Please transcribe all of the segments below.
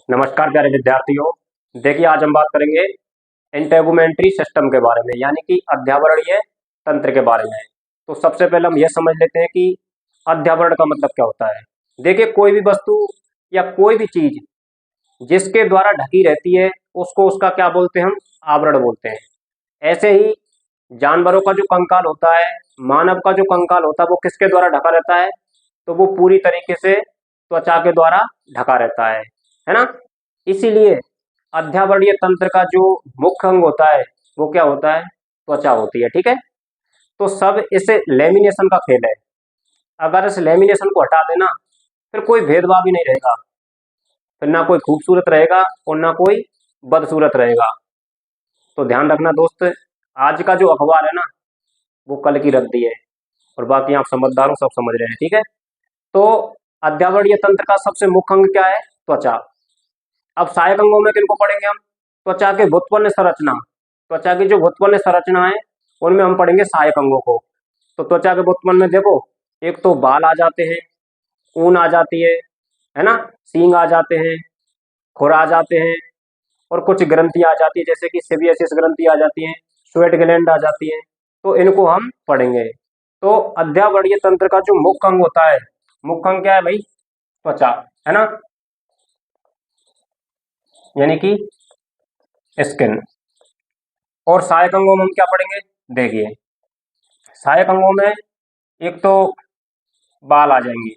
नमस्कार प्यारे विद्यार्थियों। देखिए आज हम बात करेंगे इंटेगुमेंट्री सिस्टम के बारे में, यानी कि अध्यावरणीय तंत्र के बारे में। तो सबसे पहले हम यह समझ लेते हैं कि अध्यावरण का मतलब क्या होता है। देखिए कोई भी वस्तु या कोई भी चीज जिसके द्वारा ढकी रहती है उसको उसका क्या बोलते हैं, हम आवरण बोलते हैं। ऐसे ही जानवरों का जो कंकाल होता है, मानव का जो कंकाल होता है, वो किसके द्वारा ढका रहता है, तो वो पूरी तरीके से त्वचा के द्वारा ढका रहता है ना। इसीलिए अध्यावरणीय तंत्र का जो मुख्य अंग होता है वो क्या होता है, त्वचा होती है। ठीक है, तो सब इसे लेमिनेशन का खेल है। अगर इस लेमिनेशन को हटा देना फिर कोई भेदभाव ही नहीं रहेगा, फिर ना कोई खूबसूरत रहेगा और ना कोई बदसूरत रहेगा। तो ध्यान रखना दोस्त, आज का जो अखबार है ना वो कल की रद्दी है, और बाकी आप समझदार हो, सब समझ रहे हैं। ठीक है, तो अध्यावरणीय तंत्र का सबसे मुख्य अंग क्या है, त्वचा। अब सहायक अंगों में किनको पढ़ेंगे हम, त्वचा के व्युत्पन्न संरचना, त्वचा की जो व्युत्पन्न संरचना है उनमें हम पढ़ेंगे सहायक अंगों को। तो त्वचा के व्युत्पन्न में देखो, एक तो बाल आ जाते हैं, ऊन आ जाती है ना, सींग आ जाते हैं, खुर आ जाते हैं, और कुछ ग्रंथि आ जाती है जैसे कि सेबियसिस ग्रंथि आ जाती है, स्वेट ग्लैंड आ जाती है। तो इनको हम पढ़ेंगे। तो अध्यावरणीय तंत्र का जो मुख्य अंग होता है, मुख्य अंग क्या है भाई, त्वचा, है ना, यानी कि स्किन। और सहायक अंगों में हम क्या पढ़ेंगे, देखिए सहायक अंगों में एक तो बाल आ जाएंगे,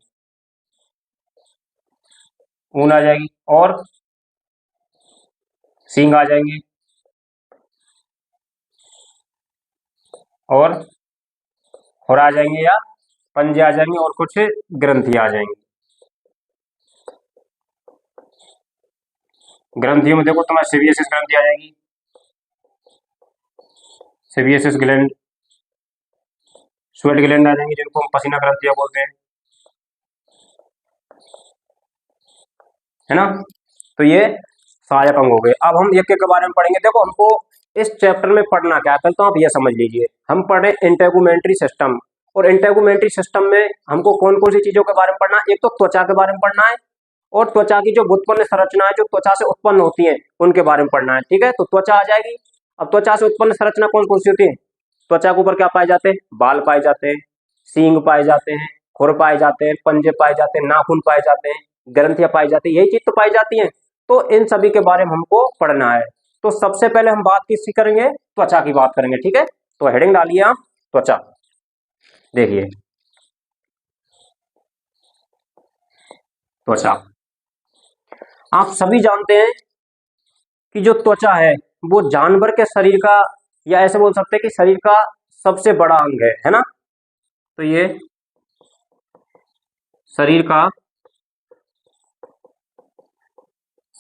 ऊन आ जाएगी, और सींग आ जाएंगे, और खुर आ जाएंगे या पंजे आ जाएंगे, और कुछ ग्रंथि आ जाएंगी। ग्रंथियों में देखो तुम्हारे सेबियसिस ग्रंथि आ जाएगी, सेबियसिस ग्लैंड, स्वेट ग्लैंड आ जाएंगी जिनको हम पसीना ग्रंथियां बोलते हैं, है ना। तो ये सहायक अंग हो गए। अब हम एक एक के बारे में पढ़ेंगे। देखो हमको इस चैप्टर में पढ़ना क्या है, पहले तो आप ये समझ लीजिए, हम पढ़े इंटेगुमेंट्री सिस्टम। और इंटेगुमेंट्री सिस्टम में हमको कौन कौन सी चीजों के बारे में पढ़ना है, एक तो त्वचा के बारे में पढ़ना है, और त्वचा की जो व्युत्पन्न संरचना है, जो त्वचा से उत्पन्न होती है, उनके बारे में पढ़ना है। ठीक है, तो त्वचा आ जाएगी। अब त्वचा से उत्पन्न संरचना कौन कौन सी होती है, त्वचा के ऊपर क्या पाए जाते हैं, बाल पाए जाते हैं, सींग पाए जाते हैं, खुर पाए जाते हैं, पंजे पाए जाते हैं, नाखून पाए जाते हैं, ग्रंथियां पाई जाती है, यही चीज तो पाई जाती है। तो इन सभी के बारे में हमको पढ़ना है। तो सबसे पहले हम बात किसकी करेंगे, त्वचा की बात करेंगे। ठीक है, तो हेडिंग डालिए आप, त्वचा। देखिए त्वचा, आप सभी जानते हैं कि जो त्वचा है वो जानवर के शरीर का, या ऐसे बोल सकते हैं कि शरीर का सबसे बड़ा अंग है ना। तो ये शरीर का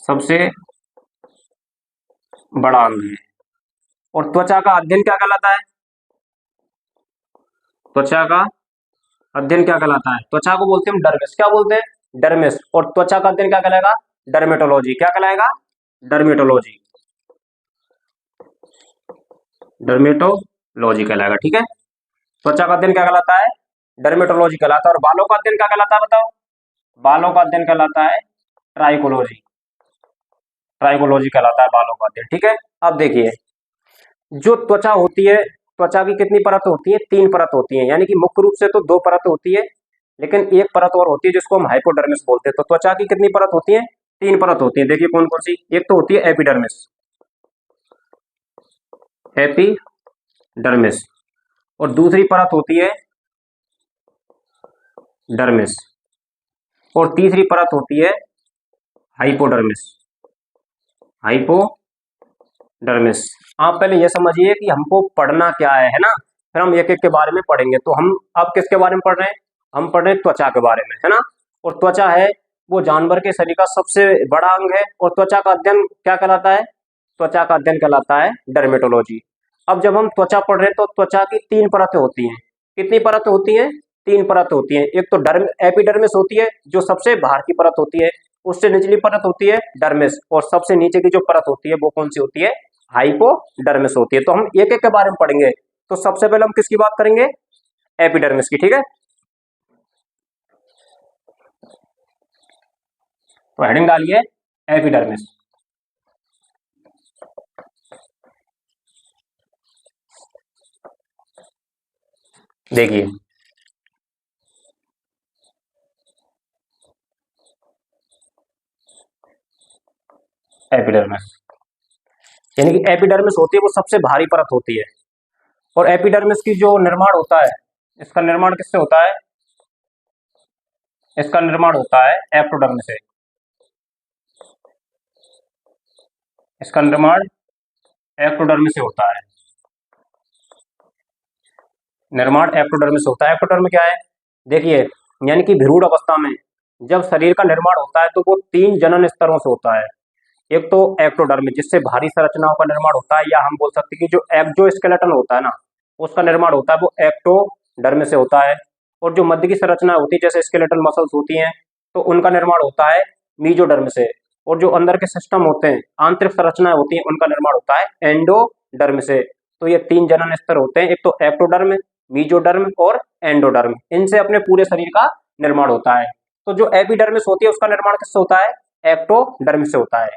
सबसे बड़ा अंग है। और त्वचा का अध्ययन क्या कहलाता है, त्वचा का अध्ययन क्या कहलाता है, त्वचा को बोलते हैं हम डर्मिस। क्या बोलते हैं, डर्मिस। और त्वचा का अध्ययन क्या कहलाएगा, डर्मेटोलॉजी। क्या कहलाएगा, डर्मेटोलॉजी, डर्मेटोलॉजी कहलाएगा। ठीक है, त्वचा का अध्ययन क्या कहलाता है, डर्मेटोलॉजी कहलाता है। और बालों का अध्ययन क्या कहलाता है, बताओ, बालों का अध्ययन कहलाता है ट्राइकोलॉजी, ट्राइकोलॉजी कहलाता है बालों का अध्ययन। ठीक है, अब देखिए जो त्वचा होती है, त्वचा की कितनी परत होती है, 3 परत होती है, यानी कि मुख्य रूप से तो 2 परत होती है, लेकिन एक परत और होती है जिसको हम हाइपोडर्मिस बोलते हैं। तो त्वचा की कितनी परत होती है, 3 परत होती है। देखिए कौन कौन सी, एक तो होती है एपिडर्मिस, एपिडर्मिस, और दूसरी परत होती है डर्मिस, और तीसरी परत होती है हाइपोडर्मिस, हाइपोडर्मिस। आप पहले ये समझिए कि हमको पढ़ना क्या है ना, फिर हम एक एक के बारे में पढ़ेंगे। तो हम अब किसके बारे में पढ़ रहे हैं, हम पढ़ रहे हैं त्वचा के बारे में, है ना। और त्वचा है वो जानवर के शरीर का सबसे बड़ा अंग है। और त्वचा का अध्ययन क्या कहलाता है, त्वचा का अध्ययन कहलाता है डर्मेटोलॉजी। अब जब हम त्वचा पढ़ रहे हैं तो त्वचा की 3 परतें होती हैं। कितनी परतें होती हैं, 3 परतें होती हैं। एक तो डर्म एपिडर्मिस होती है जो सबसे बाहर की परत होती है, उससे निचली परत होती है डर्मिस, और सबसे नीचे की जो परत होती है वो कौन सी होती है, हाइपोडर्मिस होती है। तो हम एक एक के बारे में पढ़ेंगे। तो सबसे पहले हम किसकी बात करेंगे, एपिडर्मिस की। ठीक है, तो हेडिंग डालिए एपिडर्मिस। देखिए एपिडर्मिस, यानी कि एपिडर्मिस होती है वो सबसे भारी परत होती है। और एपिडर्मिस की जो निर्माण होता है, इसका निर्माण किससे होता है? इसका निर्माण होता है एक्टोडर्म से। इसका निर्माण एक्टोडर्म से होता है। निर्माण एक्टोडर्म से होता है। एक्टोडर्म क्या है? देखिए, यानी कि भ्रूण अवस्था में जब शरीर का निर्माण होता है तो वो 3 जनन स्तरों से होता है। एक तो एक्टोडर्म जिससे भारी संरचनाओं का निर्माण होता है, या हम बोल सकते हैं कि जो एक्सोस्केलेटन होता है ना, उसका निर्माण होता है वो एक्टोडर्म से होता है। और जो मध्य की संरचना होती है जैसे स्केलेटल मसल्स होती हैं, तो उनका निर्माण होता है मीजोडर्म से। और जो अंदर के सिस्टम होते हैं, आंतरिक संरचनाएं होती हैं, उनका निर्माण होता है एंडोडर्म से। तो ये 3 जनन स्तर होते हैं, एक तो एक्टोडर्म, मीजोडर्म और एंडोडर्म। इनसे अपने पूरे शरीर का निर्माण होता है। तो जो एपिडर्मिस होती है उसका निर्माण किससे होता है? एक्टोडर्म से होता है।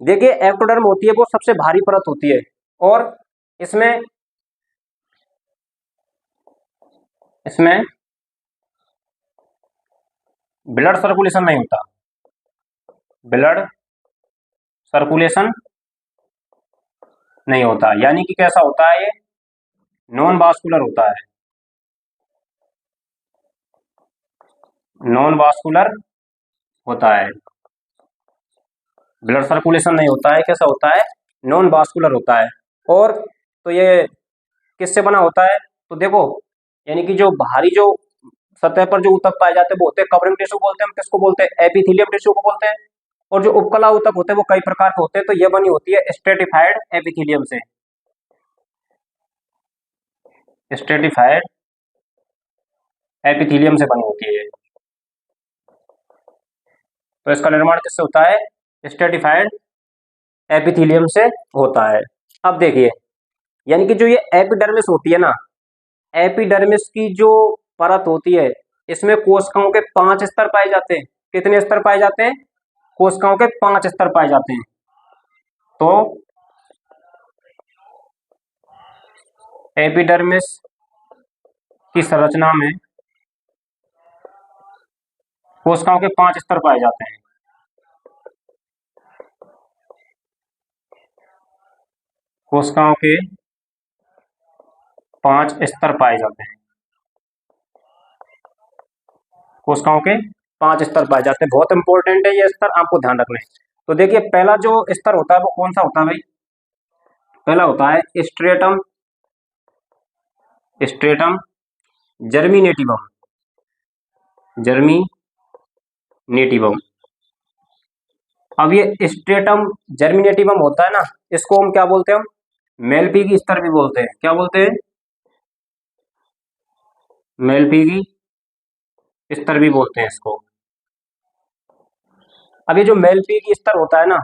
देखिए, एक्टोडर्म होती है वो सबसे भारी परत होती है, और इसमें इसमें ब्लड सर्कुलेशन नहीं होता। ब्लड सर्कुलेशन नहीं होता, यानी कि कैसा होता है? ये नॉन वास्कुलर होता है। नॉन वास्कुलर होता है। ब्लड सर्कुलेशन नहीं होता है, कैसा होता है? नॉन वास्कुलर होता है। और तो ये किससे बना होता है? तो देखो, यानी कि जो भारी जो सतह पर जो ऊतक पाए जाते हैं वो होते हैं कवरिंग टिश्यू बोलते हैं। हम किसको बोलते हैं? एपिथेलियम टिश्यू को बोलते हैं। और जो उपकला ऊतक होते हैं वो कई प्रकार के होते हैं, तो ये बनी होती है स्ट्रेटिफाइड एपिथेलियम से। स्ट्रेटिफाइड एपिथेलियम से बनी होती है। तो इसका निर्माण किससे होता है? स्ट्रेटिफाइड एपिथेलियम से होता है। अब देखिए, यानी कि जो ये एपिडर्मिस होती है ना, एपिडर्मिस की जो परत होती है, इसमें कोशिकाओं के 5 स्तर पाए जाते हैं। कितने स्तर पाए जाते हैं? कोशिकाओं के 5 स्तर पाए जाते हैं। तो एपिडर्मिस की संरचना में कोशिकाओं के 5 स्तर पाए जाते हैं। कोशिकाओं के 5 स्तर पाए जाते हैं। कोशिकाओं के 5 स्तर पाए जाते हैं। बहुत इंपॉर्टेंट है ये स्तर, आपको ध्यान रखना है। तो देखिए, पहला जो स्तर होता है वो कौन सा होता है भाई? पहला होता है स्ट्रेटम। स्ट्रेटम जर्मिनेटिवम। जर्मिनेटिवम। अब ये स्ट्रेटम जर्मिनेटिवम होता है ना, इसको हम क्या बोलते हैं? हम मेलपीगी स्तर भी बोलते हैं। क्या बोलते हैं? मेलपीगी स्तर भी बोलते हैं इसको। अब ये जो मेलपीगी स्तर होता है ना,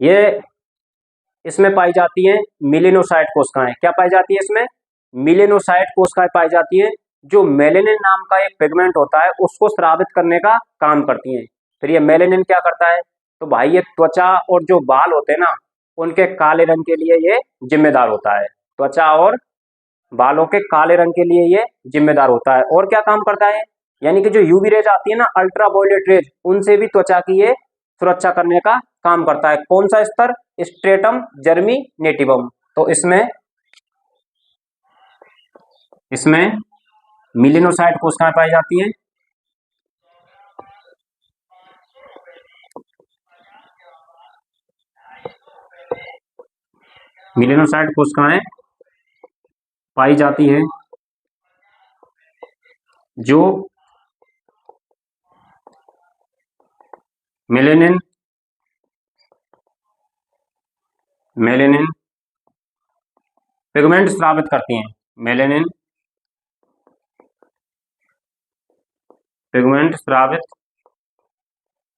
ये इसमें पाई जाती है मिलेनोसाइट कोशिकाएं। क्या पाई जाती है इसमें? मिलेनोसाइट कोशिकाएं पाई जाती हैं, जो मेलेनिन नाम का एक पिगमेंट होता है उसको स्रावित करने का काम करती हैं। फिर ये मेलेनिन क्या करता है? तो भाई ये त्वचा और जो बाल होते हैं ना, उनके काले रंग के लिए ये जिम्मेदार होता है। त्वचा और बालों के काले रंग के लिए ये जिम्मेदार होता है। और क्या काम करता है? यानी कि जो यूवी रेज आती है ना, अल्ट्रावायलेट रेज, उनसे भी त्वचा की ये सुरक्षा करने का काम करता है। कौन सा स्तर? स्ट्रेटम जर्मिनेटिवम। तो इसमें इसमें मिलिनोसाइट कोशिकाएं पाई जाती हैं। मिलिनोसाइट कोशिकाएं पाई जाती हैं जो मेलेनिन मेलेनिन पिगमेंट स्रावित करती हैं। मेलेनिन पिगमेंट स्रावित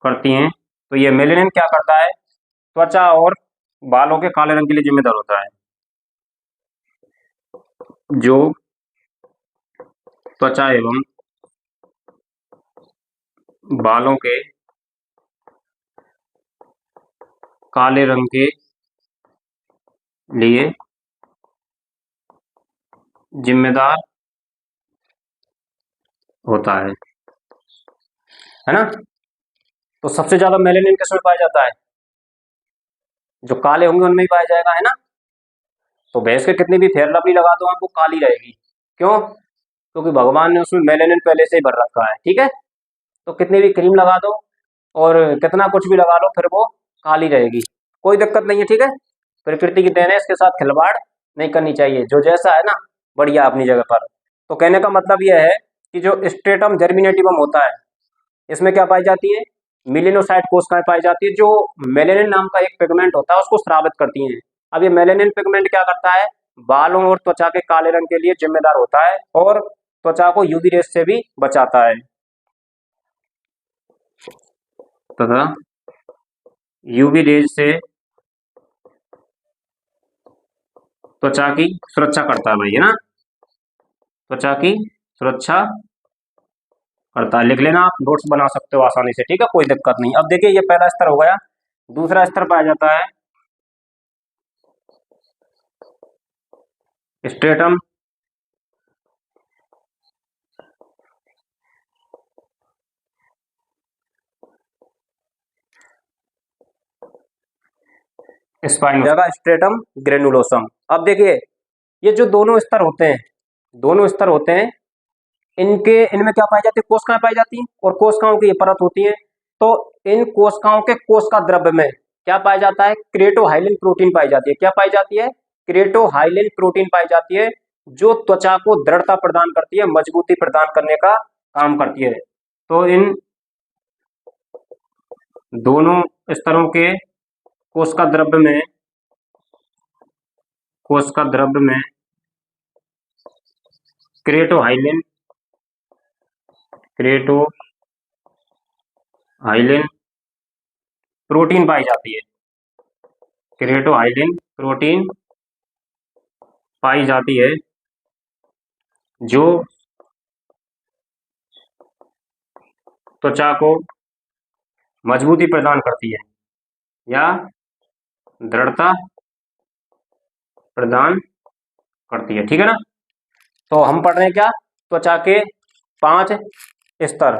करती हैं। तो ये मेलेनिन क्या करता है? त्वचा और बालों के काले रंग के लिए जिम्मेदार होता है। जो त्वचा एवं बालों के काले रंग के लिए जिम्मेदार होता है ना। तो सबसे ज्यादा मेलेनिन किसमें पाया जाता है? जो काले होंगे उनमें ही पाया जाएगा, है ना। तो भैंस के कितनी भी फेयर लवली लगा दो आप, वो काली रहेगी। क्यों? क्योंकि भगवान ने उसमें मेलेनिन पहले से ही भर रखा है, ठीक है। तो कितनी भी क्रीम लगा दो और कितना कुछ भी लगा लो, फिर वो काली रहेगी, कोई दिक्कत नहीं है, ठीक है। प्रकृति की देन है, इसके साथ खिलवाड़ नहीं करनी चाहिए, जो जैसा है ना बढ़िया अपनी जगह पर। तो कहने का मतलब यह है कि जो स्ट्रेटम जर्मिनेटिवम होता है, इसमें क्या पाई जाती है? मिलिनोसाइट कोशिकाएं पाई जाती है, जो मेलेनिन नाम का एक पिगमेंट होता है उसको स्रावित करती हैं। अब ये मेलेनिन पिगमेंट क्या करता है? बालों और त्वचा के काले रंग के लिए जिम्मेदार होता है और त्वचा को यूवी रेस से भी बचाता है तथा यूवी रेज से त्वचा की सुरक्षा करता है भाई, है ना। त्वचा की सुरक्षा करता है। लिख लेना, आप नोट्स बना सकते हो आसानी से, ठीक है, कोई दिक्कत नहीं। अब देखिए, ये पहला स्तर हो गया। दूसरा स्तर पाया जाता है स्ट्रेटम स्पाइनो जगह स्ट्रेटम ग्रेनुलोसम। अब देखिए, ये जो दोनों स्तर होते हैं, दोनों स्तर होते हैं, इनके इनमें क्या पाई जाती है? कोशिकाएं पाई जाती हैं और कोशिकाओं की ये परत होती है। तो इन कोशिकाओं के कोशिका द्रव्य में क्या पाया जाता है? क्रेटोहाइलिन प्रोटीन पाई जाती है। क्या पाई जाती है? क्रेटोहाइलिन प्रोटीन पाई जाती है, जो त्वचा को दृढ़ता प्रदान करती है, मजबूती प्रदान करने का काम करती है। तो इन दोनों स्तरों के कोशिका द्रव्य में क्रेटोहाइलिन प्रोटीन पाई जाती है। क्रेटोहाइलिन प्रोटीन पाई जाती है, जो त्वचा को मजबूती प्रदान करती है या दृढ़ता प्रदान करती है, ठीक है ना। तो हम पढ़ रहे हैं क्या? त्वचा के 5 स्तर,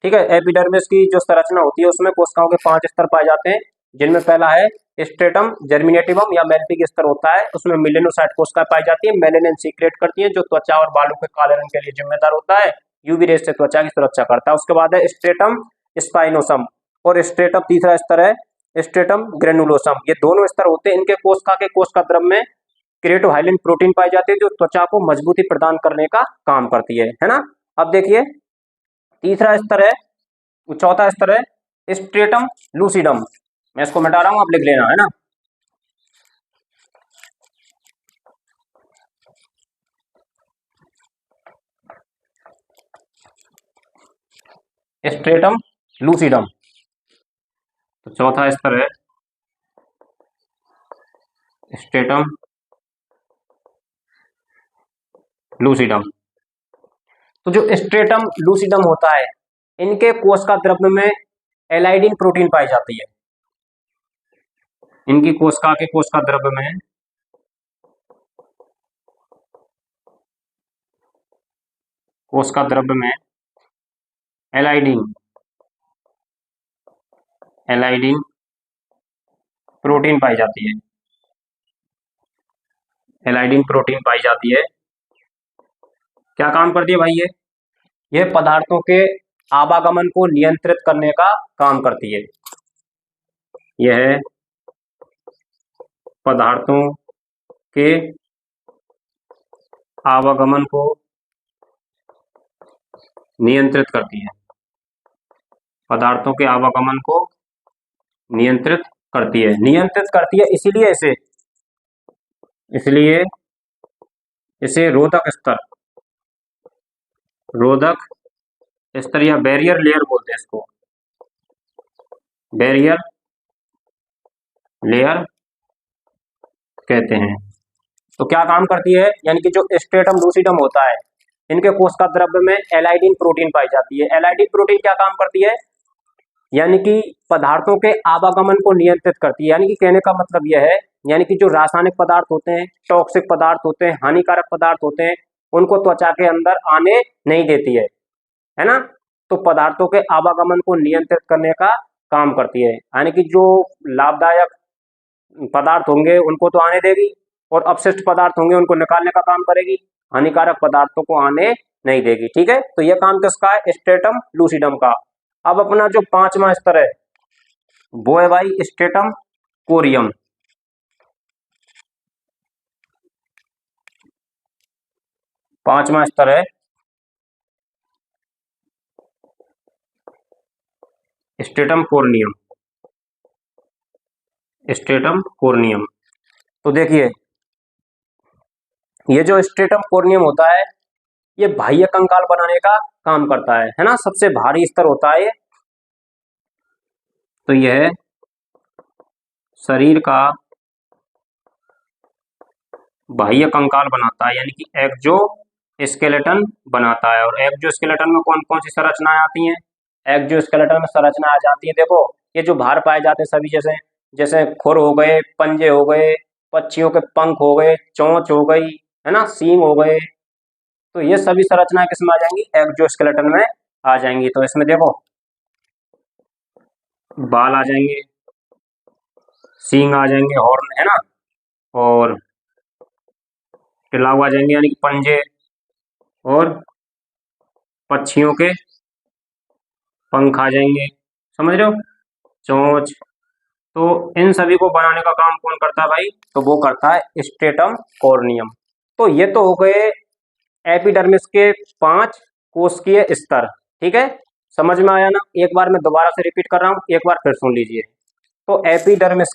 ठीक है। एपिडर्मिस की जो संरचना होती है उसमें कोशिकाओं के 5 स्तर पाए जाते हैं, जिनमें पहला है स्ट्रेटम जर्मिनेटिवम या मेल्पिक स्तर होता है। उसमें मिलेनोसाइट कोशिकाएं पाई जाती है, मेलेनिन सीक्रेट करती है, जो त्वचा और बालों के काले रंग के लिए जिम्मेदार होता है, यूवी रेस से त्वचा की सुरक्षा करता है। उसके बाद है स्ट्रेटम स्पाइनोसम और स्ट्रेटम, तीसरा स्तर है स्ट्रेटम ग्रेनुलोसम। ये दोनों स्तर होते हैं, इनके कोशिका के कोशिका द्रव्य में क्रेटोहाइलिन प्रोटीन पाई जाती है, जो त्वचा को मजबूती प्रदान करने का काम करती है ना। अब देखिए, तीसरा स्तर है, चौथा स्तर है स्ट्रेटम लूसिडम। मैं इसको मिटा रहा हूं, आप लिख लेना, है ना। Stratum lucidum. तो चौथा स्तर है स्ट्रेटम लूसिडम। तो जो स्ट्रेटम लूसिडम होता है, इनके कोशिका द्रव्य में एलाइडिन प्रोटीन पाई जाती है। इनकी कोशिका के कोशिका द्रव्य में एलाइडिन एलाइडिन प्रोटीन पाई जाती है। एलाइडिन प्रोटीन पाई जाती है। क्या काम करती है भाई? ये पदार्थों के आवागमन को नियंत्रित करने का काम करती है। यह पदार्थों के आवागमन को नियंत्रित करती है। पदार्थों के आवागमन को नियंत्रित करती है, इसलिए इसे रोधक स्तर या बैरियर लेयर बोलते हैं इसको। बैरियर लेयर कहते हैं। तो क्या काम करती है? यानी कि जो स्ट्रेटम लूसिडम होता है, इनके कोशिका द्रव्य में एलाइडिन प्रोटीन पाई जाती है। एलाइडिन प्रोटीन क्या काम करती है? यानी कि पदार्थों के आवागमन को नियंत्रित करती है। यानी कि कहने का मतलब यह है, यानी कि जो रासायनिक पदार्थ होते हैं, टॉक्सिक पदार्थ होते हैं, हानिकारक पदार्थ होते हैं, उनको त्वचा के अंदर आने नहीं देती है ना। तो पदार्थों के आवागमन को नियंत्रित करने का काम करती है। यानी कि जो लाभदायक पदार्थ होंगे उनको तो आने देगी, और अपशिष्ट पदार्थ होंगे उनको निकालने का काम करेगी, हानिकारक पदार्थों को आने नहीं देगी। ठीक है, तो यह काम किसका है? स्ट्रेटम लूसिडम का। अब अपना जो पांचवा स्तर है वो है भाई स्ट्रेटम कोरियम। पांचवा स्तर है स्ट्रेटम कोर्नियम। स्ट्रेटम कोर्नियम, तो देखिए ये जो स्ट्रेटम कोर्नियम होता है ये बाह्य कंकाल बनाने का काम करता है ना। सबसे भारी स्तर होता है ये। तो यह शरीर का बाह्य कंकाल बनाता है, यानी कि एक्जो स्केलेटन बनाता है। और एक्जो स्केलेटन में कौन कौन सी संरचनाएं आती हैं? एक्जो स्केलेटन में संरचना आ जाती है, देखो ये जो बाहर पाए जाते हैं सभी, जैसे जैसे खुर हो गए, पंजे हो गए, पक्षियों के पंख हो गए, चोंच हो गई, है ना, सींग हो गए, तो ये सभी संरचनाएं किसमें आ जाएंगी? एक्जो स्केलेटन में आ जाएंगी। तो इसमें देखो बाल आ जाएंगे, सींग आ जाएंगे, हॉर्न, है ना, और टिलाऊ आ जाएंगे यानी कि पंजे, और पक्षियों के पंख आ जाएंगे, समझ रहे हो, चोंच। तो इन सभी को बनाने का काम कौन करता है भाई? तो वो करता है स्ट्रेटम कॉर्नियम। तो ये तो हो गए एपिडर्मिस के 5 कोशिकीय स्तर। ठीक है, समझ में आया ना? एक बार मैं दोबारा से रिपीट कर रहा हूं, एक बार फिर सुन लीजिए। तो एपिडर्मिस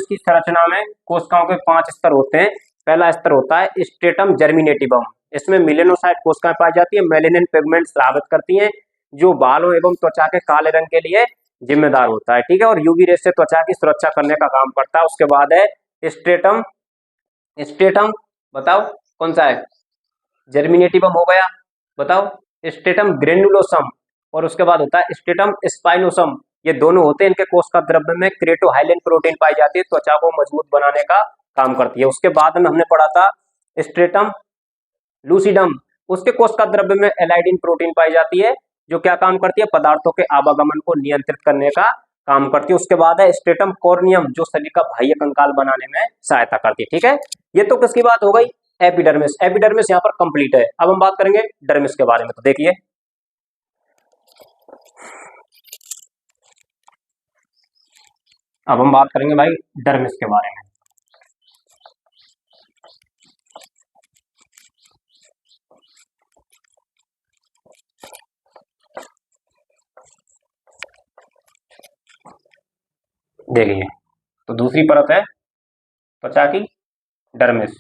की संरचना में कोशिकाओं के 5 स्तर होते हैं। पहला स्तर होता है स्ट्रेटम जर्मिनेटिवम। इसमें मेलेनोसाइट कोशिकाएं पाई जाती है, मेलेनिन पिगमेंट स्रावित करती हैं, जो बालों एवं त्वचा के काले रंग के लिए जिम्मेदार होता है। ठीक है, और यूवी रेस से त्वचा की सुरक्षा करने का काम करता है। उसके बाद है स्ट्रेटम स्ट्रेटम बताओ कौन सा है? जर्मिनेटिवम हो गया, बताओ स्ट्रेटम ग्रेनुलोसम, और उसके बाद होता है स्ट्रेटम स्पाइनोसम। ये दोनों होते हैं, इनके कोशिका द्रव्य में क्रेटोहाइलिन प्रोटीन पाई जाती है, त्वचा को मजबूत बनाने का काम करती है। उसके बाद में हमने पढ़ा था स्ट्रेटम लूसिडम, उसके कोशिका द्रव्य में एलाइडिन प्रोटीन पाई जाती है, जो क्या काम करती है? पदार्थों के आवागमन को नियंत्रित करने का काम करती है। उसके बाद है स्ट्रेटम कॉर्नियम, जो शरीर का बाह्य कंकाल बनाने में सहायता करती है। ठीक है, ये तो किसकी बात हो गई? एपिडर्मिस। एपिडर्मिस यहाँ पर कंप्लीट है। अब हम बात करेंगे डर्मिस के बारे में। तो देखिए अब हम बात करेंगे भाई डर्मिस के बारे में। देखिए, तो दूसरी परत है त्वचा की, डर्मिस।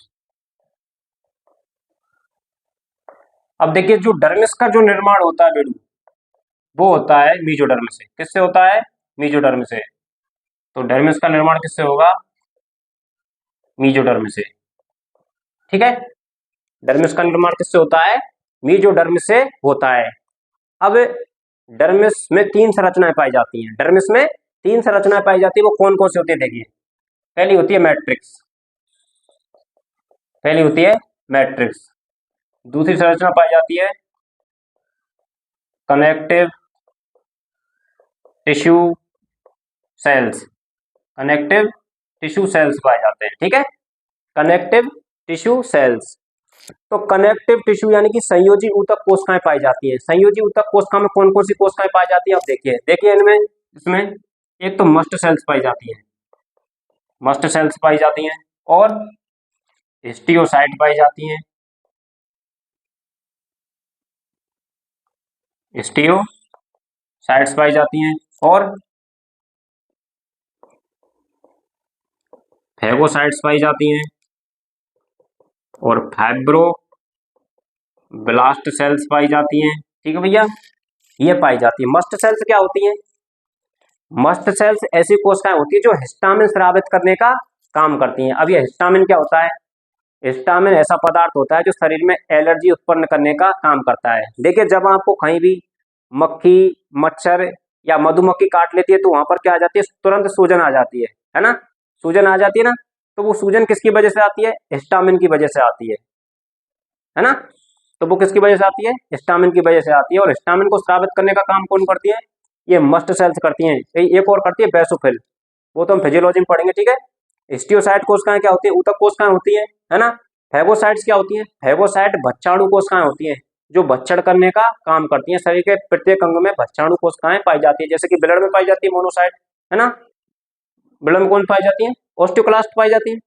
अब देखिए जो डर्मिस का जो निर्माण होता है बेडू, वो होता है मीजोडर्म से। किससे होता है? मीजोडर्म से। तो डर्मिस का निर्माण किससे होगा? मीजोडर्म से। ठीक है, डर्मिस का निर्माण किससे होता है? मीजोडर्म से होता है। अब डर्मिस में 3 संरचनाएं पाई जाती हैं। डर्मिस में 3 संरचनाएं पाई जाती है, वो कौन कौन सी होती है? देखिए, पहली होती है मैट्रिक्स। पहली होती है मैट्रिक्स। दूसरी संरचना पाई जाती है connective tissue cells. Connective tissue cells पाए जाते हैं। ठीक है, कनेक्टिव टिश्यू सेल्स। तो कनेक्टिव टिश्यू यानी कि संयोजी ऊतक कोशिकाएं पाई जाती हैं। संयोजी ऊतक कोशिका में कौन कौन सी कोशिकाएं पाई जाती है? अब देखिए देखिए इनमें इसमें एक तो मस्ट सेल्स पाई जाती हैं, मस्ट सेल्स पाई जाती हैं, और हिस्टियोसाइट पाई जाती हैं, हिस्टियोसाइट्स पाई जाती हैं, और फैगोसाइट्स पाई जाती हैं, और फाइब्रो ब्लास्ट सेल्स पाई जाती हैं। ठीक है भैया, ये पाई जाती है। मस्ट सेल्स क्या होती हैं? मस्ट सेल्स ऐसी कोशिकाएं होती है जो हिस्टामिन स्रावित करने का काम करती हैं। अब ये हिस्टामिन क्या होता है? हिस्टामिन ऐसा पदार्थ होता है जो शरीर में एलर्जी उत्पन्न करने का काम करता है। देखिए, जब आपको कहीं भी मक्खी, मच्छर या मधुमक्खी काट लेती है तो वहां पर क्या आ जाती है, तुरंत सूजन आ जाती है ना, सूजन आ जाती है ना। तो वो सूजन किसकी वजह से आती है, हिस्टामिन की वजह से आती है ना। तो वो किसकी वजह से आती है, हिस्टामिन की वजह से आती है। और हिस्टामिन को स्रावित करने का काम कौन करती है, ये मस्ट सेल्स करती हैं। एक और करती है बेसोफिल, वो तो हम फिजियोलॉजी में पढ़ेंगे, ठीक है। हिस्टियोसाइट कोशिकाएं क्या होती है, ऊतक कोशिकाएं होती है ना। फैगोसाइट्स क्या होती है, फैगोसाइट भक्षाणु कोशिकाएं होती हैं, जो भक्षण करने का काम करती हैं। शरीर के प्रत्येक अंग में भक्षाणु कोशिकाएं पाई जाती है, जैसे कि ब्लड में पाई जाती है मोनोसाइट, है ना। ब्लड में कौन पाई जाती है, ओस्टियोक्लास्ट पाई जाती है।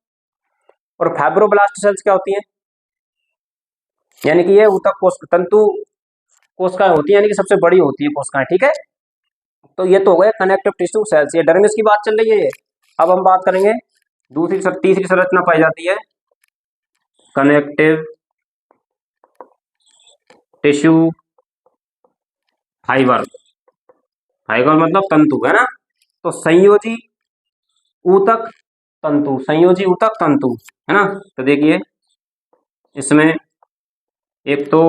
और फाइब्रोब्लास्ट सेल्स क्या होती है, यानी कि ये ऊतक कोश तंतु कोशिकाएं होती है, यानी कि सबसे बड़ी होती है कोशिकाएं, ठीक है। तो ये तो हो गए कनेक्टिव टिश्यू सेल्स, ये डर्मिस की बात चल रही है ये। अब हम बात करेंगे तीसरी संरचना पाई जाती है कनेक्टिव टिश्यू फाइबर। फाइबर मतलब तंतु, है ना। तो संयोजी ऊतक तंतु, संयोजी ऊतक तंतु, है ना। तो देखिए इसमें एक तो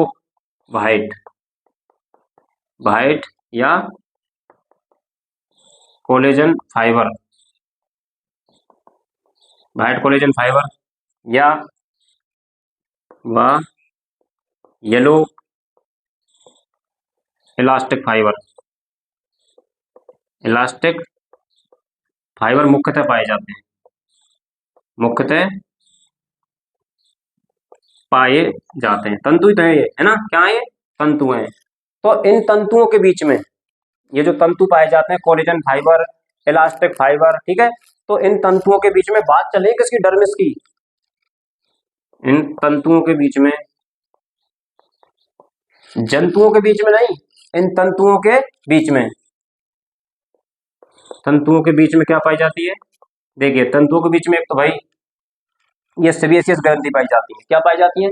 वाइट वाइट या collagen fibre, white collagen fibre, या वह yellow elastic fibre. Elastic fibre मुख्यतः पाए जाते हैं, मुख्यतः पाए जाते हैं। तंतु ही तो है ना, क्या है, तंतु हैं। तो इन तंतुओं के बीच में ये जो तंतु पाए जाते हैं, कोलेजन फाइबर, इलास्टिक फाइबर, ठीक है। तो इन तंतुओं के बीच में बात चले किसकी, डर्मिस की। इन तंतुओं के बीच में, जंतुओं के बीच में नहीं, इन तंतुओं के बीच में, तंतुओं के बीच में क्या पाई जाती है, देखिए तंतुओं के बीच में एक तो भाई ये सेबियसियस ग्रंथि पाई जाती है। क्या पाई जाती है,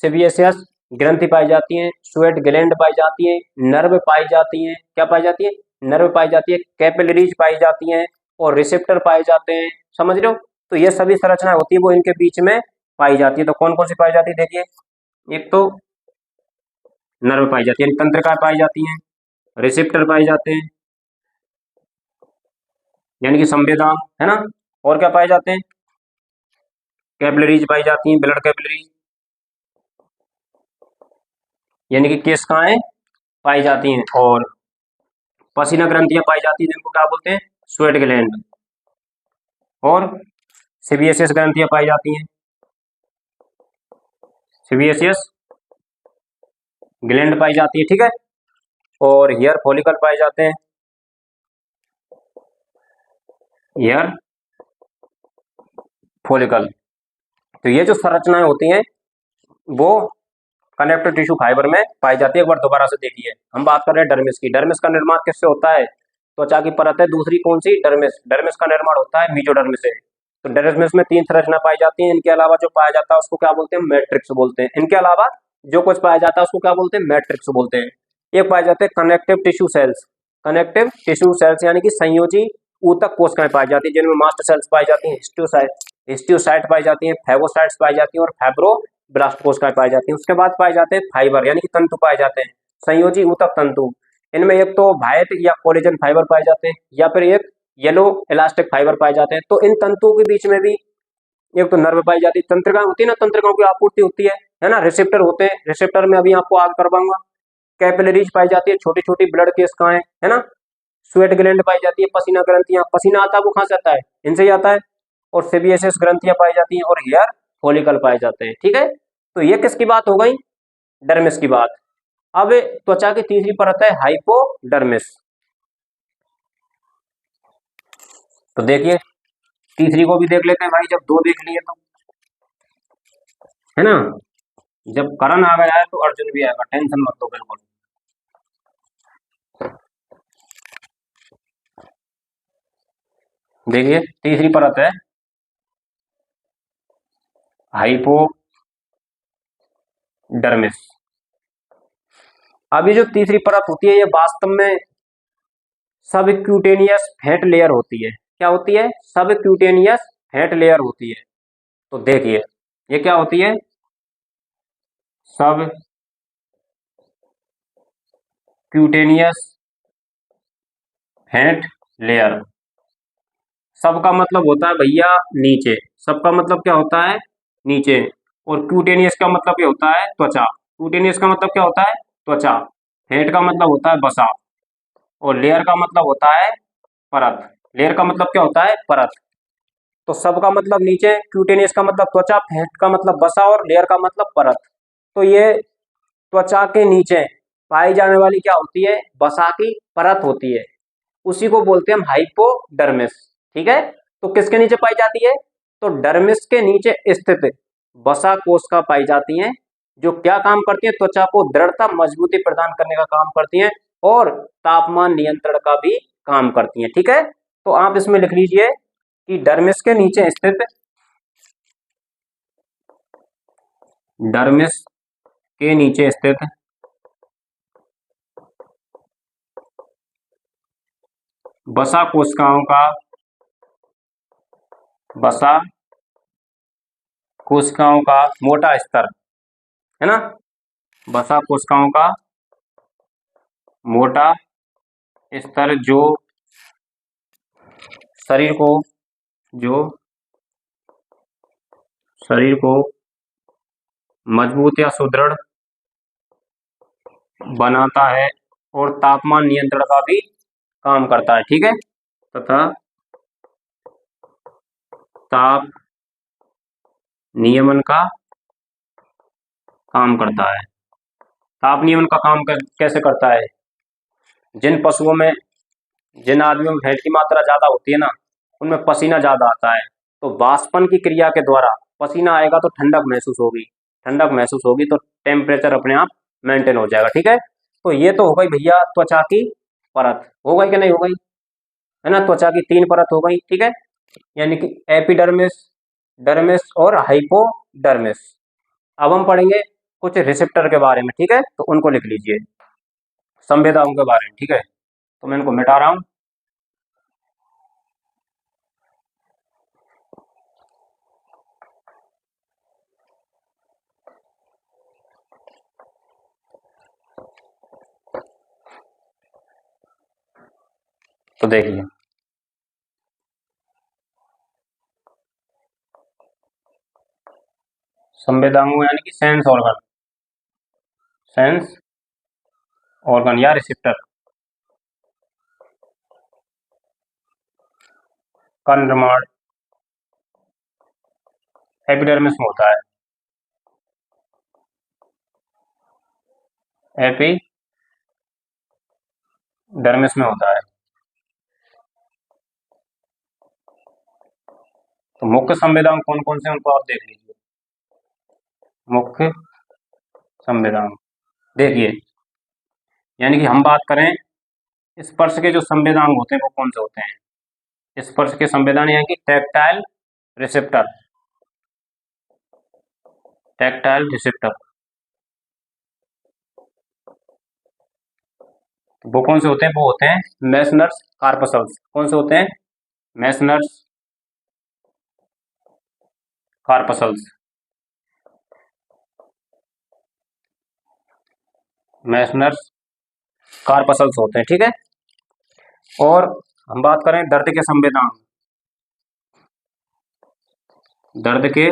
सेबियसियस ग्रंथि पाई जाती है, स्वेट ग्लैंड पाई जाती है, नर्व पाई जाती है। क्या पाई जाती है, नर्व पाई जाती है, कैपिलरीज पाई जाती हैं, और रिसेप्टर पाए जाते हैं, समझ रहे हो। तो ये सभी संरचना होती है वो इनके बीच में पाई जाती है। तो कौन कौन सी पाई जाती है, देखिए एक तो नर्व पाई जाती है, तंत्रिका पाई जाती है, रिसेप्टर पाए जाते हैं, यानी कि संवेदन, है ना। और क्या पाए जाते हैं, कैपिलरीज पाई जाती हैं, ब्लड कैपिलरीज, यानी कि केशिकाएं पाई जाती हैं, और पसीना ग्रंथियां पाई जाती हैं जिनको क्या बोलते हैं, स्वेट ग्लैंड, और सीबीएसएस ग्रंथियां पाई जाती हैं, सीबीएसएस ग्लैंड पाई जाती है, ठीक है। और हेयर फॉलिकल पाए जाते हैं, हेयर फॉलिकल। तो ये जो संरचनाएं होती हैं वो कनेक्टिव टिश्यू फाइबर में पाई जाती है। एक बार दोबारा से देखिए, हम बात कर रहे हैं डर्मिस की। डर्मिस का निर्माण किससे होता है, त्वचा की परत है दूसरी कौन सी, डर्मिस। डर्मिस का निर्माण होता है मीजोडर्मिस से। तो डर्मिस में 3 संरचना पाई जाती है। इनके अलावा जो पाया जाता है उसको क्या बोलते हैं, मैट्रिक्स बोलते हैं। इनके अलावा जो कुछ पाया जाता है उसको क्या बोलते हैं, मैट्रिक्स बोलते हैं। एक पाए जाते हैं connective tissue cells, connective tissue cells यानी कि संयोजी ऊतक कोशिकाएं पाई जाती है, जिनमें मास्ट सेल्स पाई जाती हैं, हिस्टियोसाइट पाई जाती हैं, फैगोसाइट्स पाई जाती हैं, और फाइब्रोब्लास्ट कोशिकाएं पाई जाती हैं। उसके बाद पाए जाते हैं फाइबर यानी कि तंतु पाए जाते हैं, संयोजी ऊतक तंतु। इनमें एक तो वाइट या कोलेजन फाइबर पाए जाते हैं, या फिर एक येलो इलास्टिक फाइबर पाए जाते हैं। तो इन तंतुओं के बीच में भी एक तो नर्व पाई जाती है, तंत्रिका होती है ना, तंत्रिकाओं की आपूर्ति होती है ना। रिसेप्टर होते हैं, रिसेप्टर में अभी आपको आगे करवाऊंगा। कैपिलरीज पाई जाती है, छोटी छोटी ब्लड केशिकाएं, है ना। स्वेट ग्लैंड पाई जाती है, पसीना ग्रंथियां, पसीना आता है वो कहां से आता है, इनसे ही आता है। और सेबियसियस ग्रंथियां पाई जाती हैं, और हेयर फॉलिकल पाए जाते हैं, ठीक है। तो ये किसकी बात हो गई, डर्मिस की बात। अब त्वचा की तीसरी परत है हाइपोडर्मिस। तो देखिए तीसरी को भी देख लेते हैं भाई, जब 2 देख लिए तो, है ना। जब करण आ गया है तो अर्जुन भी आएगा, टेंशन मत लो बिल्कुल। देखिए तीसरी परत है हाइपोडर्मिस। अब ये जो तीसरी परत होती है ये वास्तव में सब क्यूटेनियस फैट लेयर होती है। क्या होती है, सब क्यूटेनियस फैट लेयर होती है। तो देखिए ये क्या होती है, सब क्यूटेनियस फेट लेयर। सबका मतलब होता है भैया नीचे, सबका मतलब क्या होता है नीचे। और क्यूटेनियस का मतलब क्या होता है त्वचा। क्यूटेनियस का मतलब क्या होता है त्वचा। फेट का मतलब होता है बसा। और लेयर का मतलब होता है परत। लेयर का मतलब क्या होता है परत। तो सबका मतलब नीचे, क्यूटेनियस का मतलब त्वचा, फेट का मतलब बसा और लेयर का मतलब परत। तो ये त्वचा के नीचे पाई जाने वाली क्या होती है बसा की परत होती है, उसी को बोलते हैं हम हाइपोडर्मिस। ठीक है, तो किसके नीचे पाई जाती है तो डर्मिस के नीचे स्थित वसा कोशिका पाई जाती हैं, जो क्या काम करती हैं त्वचा को दृढ़ता मजबूती प्रदान करने का काम करती हैं और तापमान नियंत्रण का भी काम करती हैं। ठीक है, तो आप इसमें लिख लीजिए कि डर्मिस के नीचे स्थित, डर्मिस के नीचे स्थित वसा कोशिकाओं का, वसा कोशिकाओं का मोटा स्तर है ना, वसा कोशिकाओं का मोटा स्तर जो शरीर को, जो शरीर को मजबूत या सुदृढ़ बनाता है और तापमान नियंत्रण का भी काम करता है। ठीक है, तथा ताप नियमन का काम करता है। ताप नियमन का काम कैसे करता है, जिन पशुओं में, जिन आदमियों में फैट की मात्रा ज्यादा होती है ना, उनमें पसीना ज्यादा आता है, तो वाष्पन की क्रिया के द्वारा पसीना आएगा तो ठंडक महसूस होगी, ठंडक महसूस होगी तो टेम्परेचर अपने आप मेंटेन हो जाएगा। ठीक है, तो ये तो हो गई भैया त्वचा की परत, हो गई कि नहीं हो गई, है ना, त्वचा की तीन परत हो गई। ठीक है, यानी कि एपिडर्मिस, डर्मिस और हाइपोडर्मिस। अब हम पढ़ेंगे कुछ रिसेप्टर के बारे में। ठीक है, तो उनको लिख लीजिए, संवेदनाओं के बारे में। ठीक है, तो मैं इनको मिटा रहा हूं। तो देखिए, संवेदनाओं यानी कि सेंस ऑर्गन, सेंस ऑर्गन या रिसेप्टर का निर्माण एपिडर्मिस में होता है। एपिडर्मिस में होता है। तो मुख्य संवेदनांग कौन कौन से उनको आप देख लीजिए। मुख्य संवेदनांग देखिए, यानी कि हम बात करें स्पर्श के जो संवेदनांग होते हैं वो कौन से होते हैं, स्पर्श के संवेदन यानी कि टैक्टाइल रिसेप्टर, टैक्टाइल रिसेप्टर वो कौन से होते हैं, वो होते हैं मेसनर्स कार्पसल्स। कौन से होते हैं, मेसनर्स कार्पसल्स, मेसनर्स कार्पसल्स होते हैं। ठीक है, और हम बात करें दर्द के संवेदनांग, दर्द के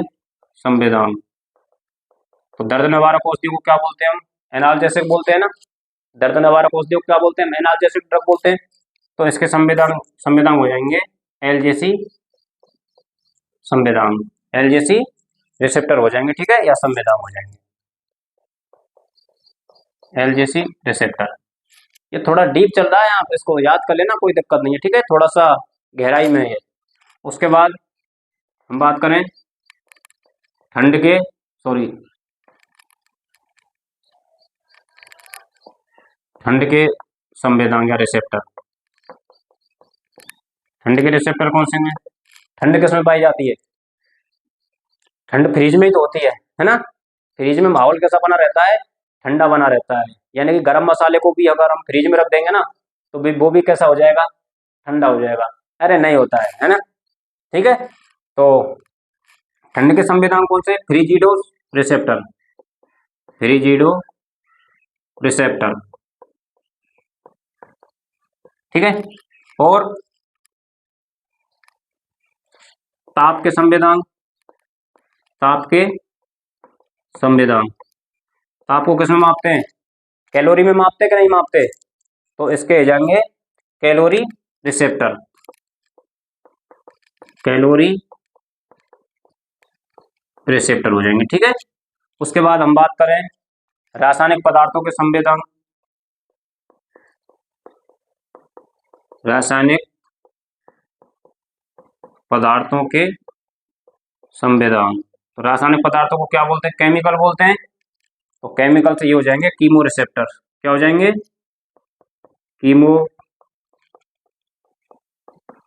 संवेदनांग, तो दर्द निवारक औषधियों को क्या बोलते हैं हम, एनाल्जेसिक बोलते हैं ना, दर्द निवारक औषधियों को क्या बोलते हैं हम, एनाल्जेसिक ड्रग बोलते हैं। तो इसके संवेदनांग, संवेदनांग हो जाएंगे एलजेसी संवेदनांग, एलजेसी रिसेप्टर हो जाएंगे। ठीक है, या संवेदनांग हो जाएंगे एलजेसी रिसेप्टर। ये थोड़ा डीप चल रहा है, आप इसको याद कर लेना, कोई दिक्कत नहीं है। ठीक है, थोड़ा सा गहराई में है। उसके बाद हम बात करें ठंड के, सॉरी, ठंड के संवेदनांग या रिसेप्टर। ठंड के रिसेप्टर कौन से हैं, ठंड किसमें पाई जाती है, ठंड फ्रिज में ही तो होती है ना। फ्रिज में माहौल कैसा बना रहता है, ठंडा बना रहता है, यानी कि गर्म मसाले को भी अगर हम फ्रिज में रख देंगे ना तो भी वो भी कैसा हो जाएगा, ठंडा हो जाएगा। अरे नहीं होता है ना। ठीक है, तो ठंड के संवेदनांग कौन से, फ्रिजिडो रिसेप्टर, फ्रिजिडो रिसेप्टर। ठीक है, और ताप के संवेदांक, ताप के संवेदांक, ताप को किसमें मापते हैं? कैलोरी में मापते कि नहीं मापते? तो इसके हो जाएंगे कैलोरी रिसेप्टर, कैलोरी रिसेप्टर हो जाएंगे, ठीक है। उसके बाद हम बात करें रासायनिक पदार्थों के संवेदांक, रासायनिक पदार्थों के संवेदांक। तो रासायनिक पदार्थों को क्या बोलते हैं? केमिकल बोलते हैं। तो केमिकल से ये हो जाएंगे कीमो रिसेप्टर, क्या हो जाएंगे? कीमो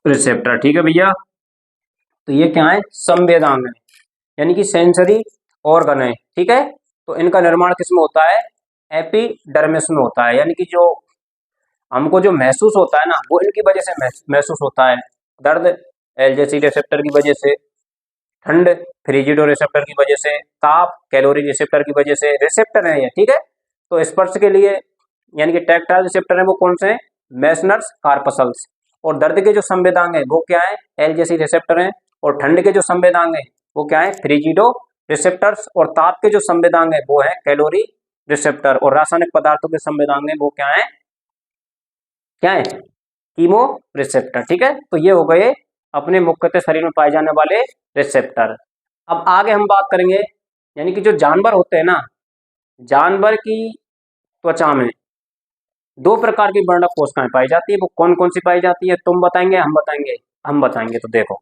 रिसेप्टर, ठीक है भैया। तो ये क्या है? संवेदांग है, यानी कि सेंसरी ऑर्गन है, ठीक है। तो इनका निर्माण किसमें होता है? एपिडर्मिस में होता है, यानी कि जो हमको जो महसूस होता है ना, वो इनकी वजह से महसूस होता है। दर्द एलजेसी रिसेप्टर की वजह से, ठंड फ्रिजिडो रिसेप्टर की वजह से, ताप कैलोरी रिसेप्टर की वजह से, रिसेप्टर है ये, ठीक है। तो स्पर्श के लिए यानी कि टैक्टाइल रिसेप्टर है वो कौन से हैं? मेसनर्स कार्पसल्स। और दर्द के जो संवेदांग है वो क्या है? एलजेसी रिसेप्टर हैं। और ठंड के जो संवेदांग है वो क्या है? फ्रिजिडो रिसेप्टर्स। और ताप के जो संवेदांग है वो है कैलोरी रिसेप्टर। और रासायनिक पदार्थों के संवेदांग है वो क्या है? क्या है? कीमो रिसेप्टर, ठीक है। तो ये हो गए अपने मुख्यतः शरीर में पाए जाने वाले रिसेप्टर। अब आगे हम बात करेंगे, यानी कि जो जानवर होते हैं ना, जानवर की त्वचा में दो प्रकार की वर्णक कोशिकाएं पाई जाती है। वो कौन कौन सी पाई जाती है? तुम बताएंगे, हम बताएंगे? हम बताएंगे। तो देखो,